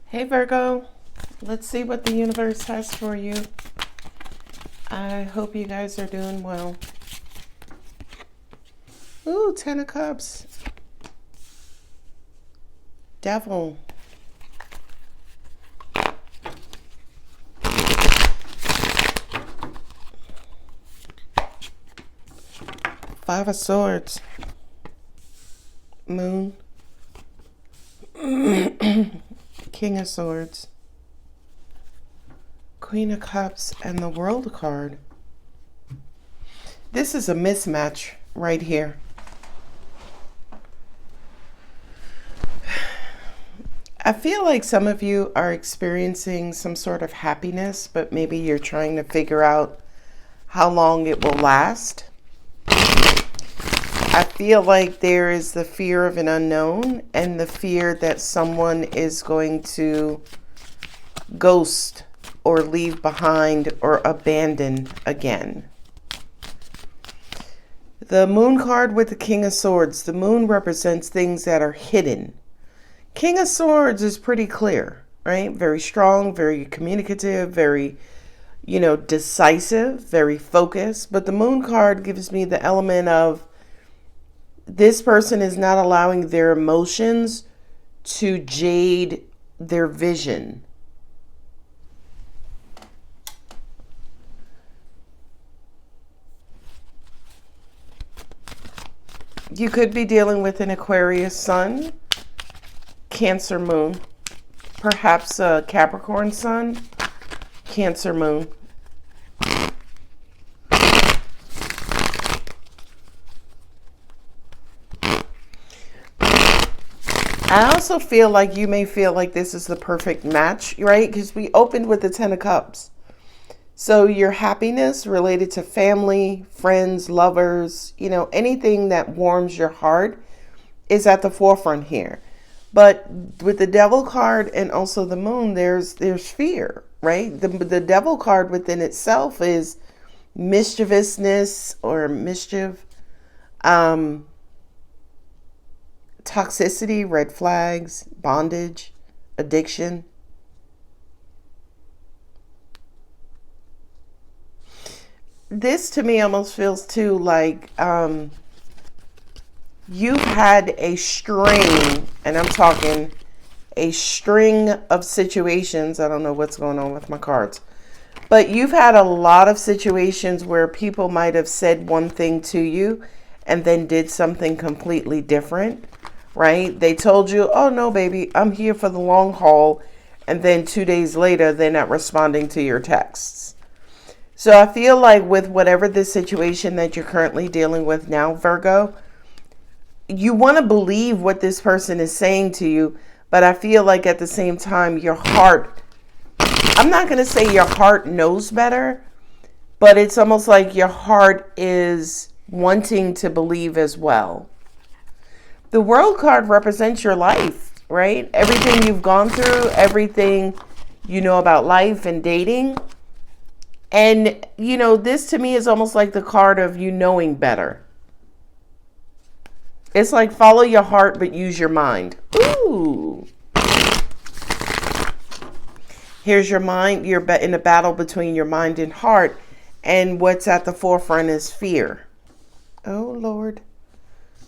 Hey Virgo, let's see what the universe has for you. I hope you guys are doing well. Ooh, 10 of Cups. Devil. Five of Swords. Moon. King of Swords. Queen of Cups and the World card. This is a mismatch right here. I feel like some of you are experiencing some sort of happiness, but maybe you're trying to figure out how long it will last. I feel like there is the fear of an unknown and the fear that someone is going to ghost or leave behind or abandon again. The Moon card with the King of Swords. The Moon represents things that are hidden. King of Swords is pretty clear, right? Very strong, very communicative, very, decisive, very focused. But the Moon card gives me the element of this person is not allowing their emotions to jade their vision. You could be dealing with an Aquarius sun, Cancer moon, perhaps a Capricorn sun, Cancer moon. I also feel like you may feel like this is the perfect match, right? Because we opened with the 10 of Cups. So your happiness related to family, friends, lovers, anything that warms your heart is at the forefront here. But with the Devil card and also the Moon, there's fear, right? The Devil card within itself is mischievousness or mischief, toxicity, red flags, bondage, addiction. This to me almost feels too like you've had a string, and I'm talking a string of situations. I don't know what's going on with my cards, but you've had a lot of situations where people might have said one thing to you and then did something completely different, right? They told you, oh no, baby, I'm here for the long haul. And then 2 days later, they're not responding to your texts. So I feel like with whatever the situation that you're currently dealing with now, Virgo, you want to believe what this person is saying to you, but I feel like at the same time, your heart, I'm not going to say your heart knows better, but it's almost like your heart is wanting to believe as well. The World card represents your life, right? Everything you've gone through, everything you know about life and dating. And, this to me is almost like the card of you knowing better. It's like follow your heart, but use your mind. Ooh. Here's your mind. You're in a battle between your mind and heart. And what's at the forefront is fear. Oh, Lord.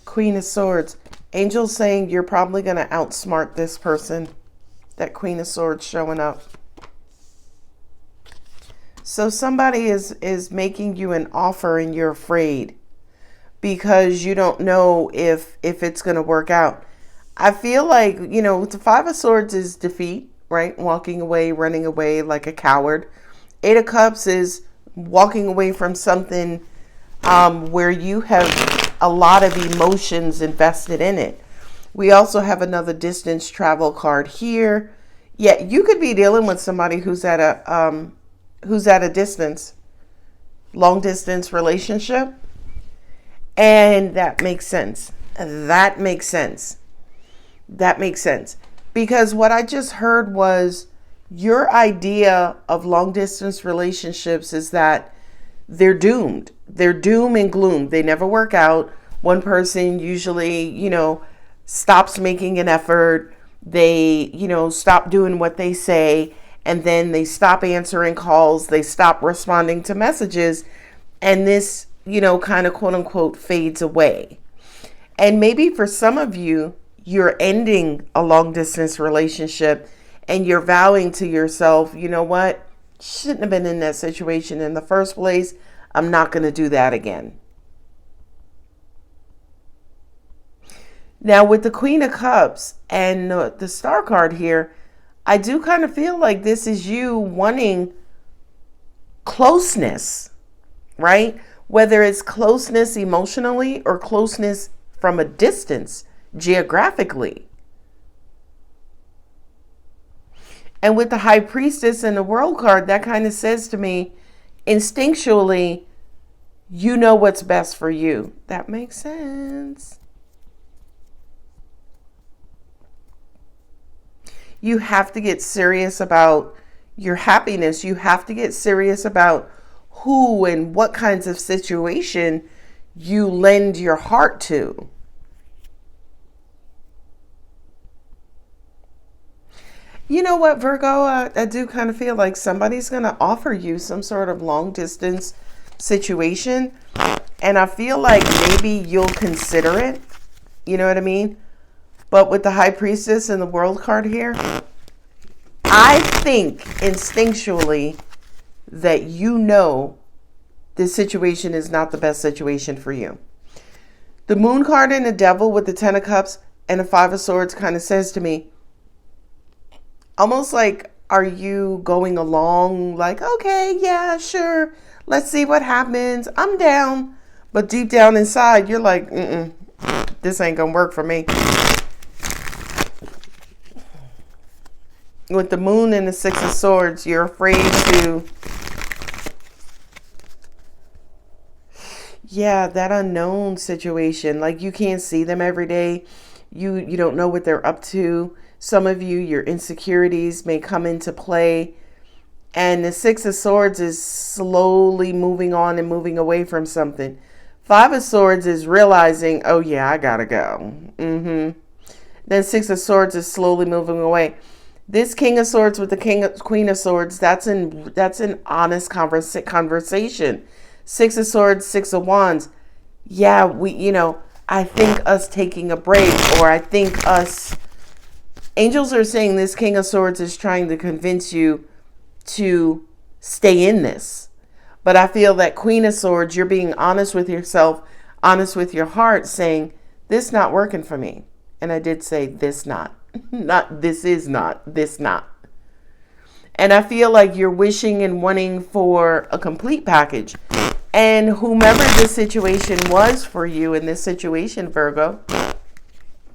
Queen of Swords. Angels saying you're probably going to outsmart this person. That Queen of Swords showing up. So somebody is making you an offer and you're afraid because you don't know if it's going to work out. I feel like, the Five of Swords is defeat, right? Walking away, running away like a coward. Eight of Cups is walking away from something where you have a lot of emotions invested in it. We also have another distance travel card here. Yeah, you could be dealing with somebody who's at a distance, long distance relationship. And that makes sense. That makes sense. Because what I just heard was your idea of long distance relationships is that they're doomed. They're doom and gloom. They never work out. One person usually, stops making an effort. They, stop doing what they say, and then they stop answering calls, they stop responding to messages, and this, kind of quote unquote fades away. And maybe for some of you, you're ending a long distance relationship and you're vowing to yourself, you know what? Shouldn't have been in that situation in the first place. I'm not going to do that again. Now, with the Queen of Cups and the Star card here, I do kind of feel like this is you wanting closeness, right? Whether it's closeness emotionally or closeness from a distance geographically. And with the High Priestess and the World card, that kind of says to me, instinctually, you know what's best for you. That makes sense. You have to get serious about your happiness. You have to get serious about who and what kinds of situation you lend your heart to. You know what, Virgo? I do kind of feel like somebody's going to offer you some sort of long distance situation. And I feel like maybe you'll consider it. You know what I mean? But with the High Priestess and the World card here, I think instinctually that this situation is not the best situation for you. The Moon card and the Devil with the Ten of Cups and the Five of Swords kind of says to me, almost like, are you going along like, okay, yeah, sure, let's see what happens, I'm down. But deep down inside, you're like, this ain't gonna work for me. With the Moon and the Six of Swords, you're afraid to, that unknown situation. Like, you can't see them every day. You don't know what they're up to. Some of you, your insecurities may come into play. And the Six of Swords is slowly moving on and moving away from something. Five of Swords is realizing, oh yeah, I gotta go. Then Six of Swords is slowly moving away. This King of Swords with the Queen of Swords, that's an honest conversation. Six of Swords, Six of Wands. Yeah, I think us taking a break, or I think us, angels are saying this King of Swords is trying to convince you to stay in this. But I feel that Queen of Swords, you're being honest with yourself, honest with your heart, saying, this not working for me. And I did say this not. Not this is not, this not. And I feel like you're wishing and wanting for a complete package. And whomever this situation was for you in this situation, Virgo,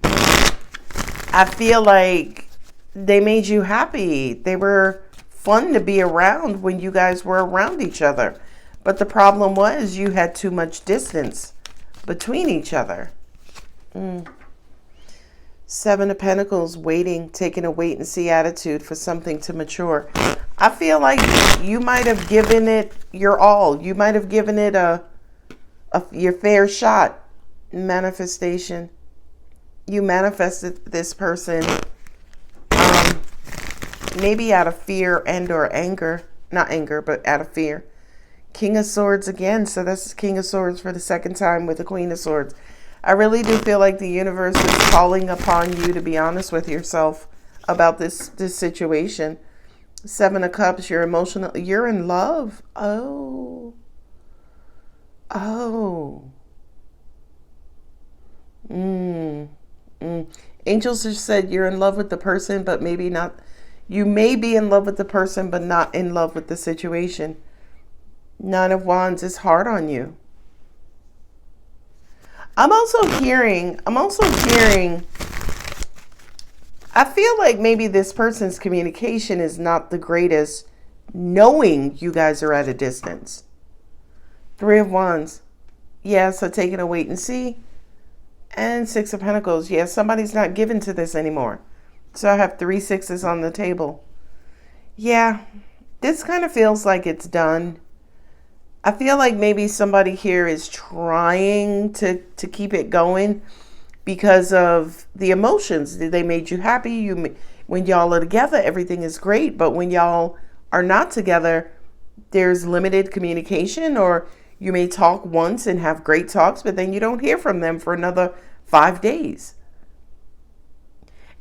I feel like they made you happy. They were fun to be around when you guys were around each other. But the problem was you had too much distance between each other. Seven of Pentacles, waiting, taking a wait and see attitude for something to mature. I feel like you might have given it your all. You might have given it your fair shot. Manifestation. You manifested this person maybe out of fear and or anger. Not anger, but out of fear. King of Swords again. So that's King of Swords for the second time with the Queen of Swords. I really do feel like the universe is calling upon you to be honest with yourself about this situation. Seven of Cups, you're emotional. You're in love. Oh. Angels just said you're in love with the person, but maybe not. You may be in love with the person, but not in love with the situation. Nine of Wands is hard on you. I'm also hearing, I feel like maybe this person's communication is not the greatest, knowing you guys are at a distance. Three of Wands. Yeah, so taking a wait and see. And Six of Pentacles. Yeah, somebody's not given to this anymore. So I have 3 sixes on the table. Yeah, this kind of feels like it's done. I feel like maybe somebody here is trying to keep it going. because of the emotions. They made you happy. When y'all are together, everything is great. But when y'all are not together, there's limited communication, or you may talk once and have great talks, but then you don't hear from them for another 5 days.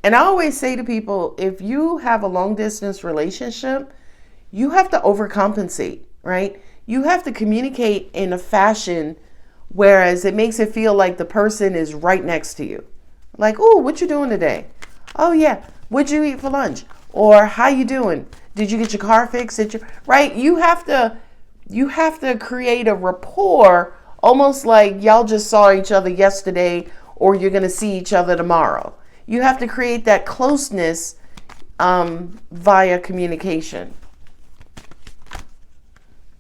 And I always say to people, if you have a long distance relationship, you have to overcompensate, right? You have to communicate in a fashion whereas it makes it feel like the person is right next to you. Like, oh, what you doing today? Oh yeah, what'd you eat for lunch? Or how you doing? Did you get your car fixed? Right? You have to create a rapport, almost like y'all just saw each other yesterday, or you're gonna see each other tomorrow. You have to create that closeness via communication.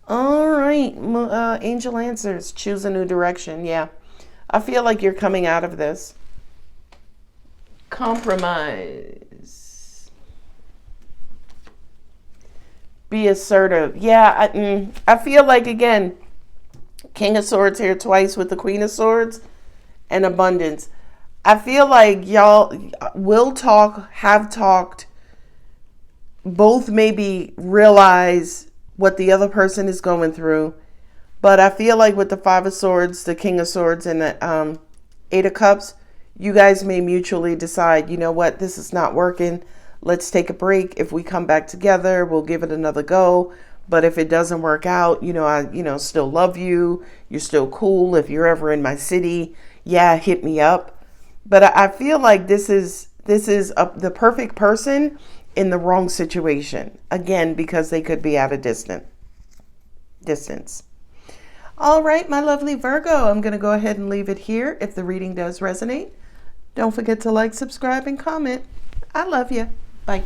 All right, Angel Answers, choose a new direction. Yeah, I feel like you're coming out of this. Compromise. Be assertive. Yeah, I feel like, again, King of Swords here twice with the Queen of Swords and abundance. I feel like y'all will talk, have talked, both maybe realize what the other person is going through. But I feel like with the Five of Swords, the King of Swords, and the Eight of Cups, you guys may mutually decide, you know what, this is not working. Let's take a break. If we come back together, we'll give it another go. But if it doesn't work out, I still love you. You're still cool. If you're ever in my city, yeah, hit me up. But I feel like this is the perfect person in the wrong situation. Again, because they could be at a distance. All right, my lovely Virgo, I'm going to go ahead and leave it here. If the reading does resonate, don't forget to like, subscribe, and comment. I love you. Bye.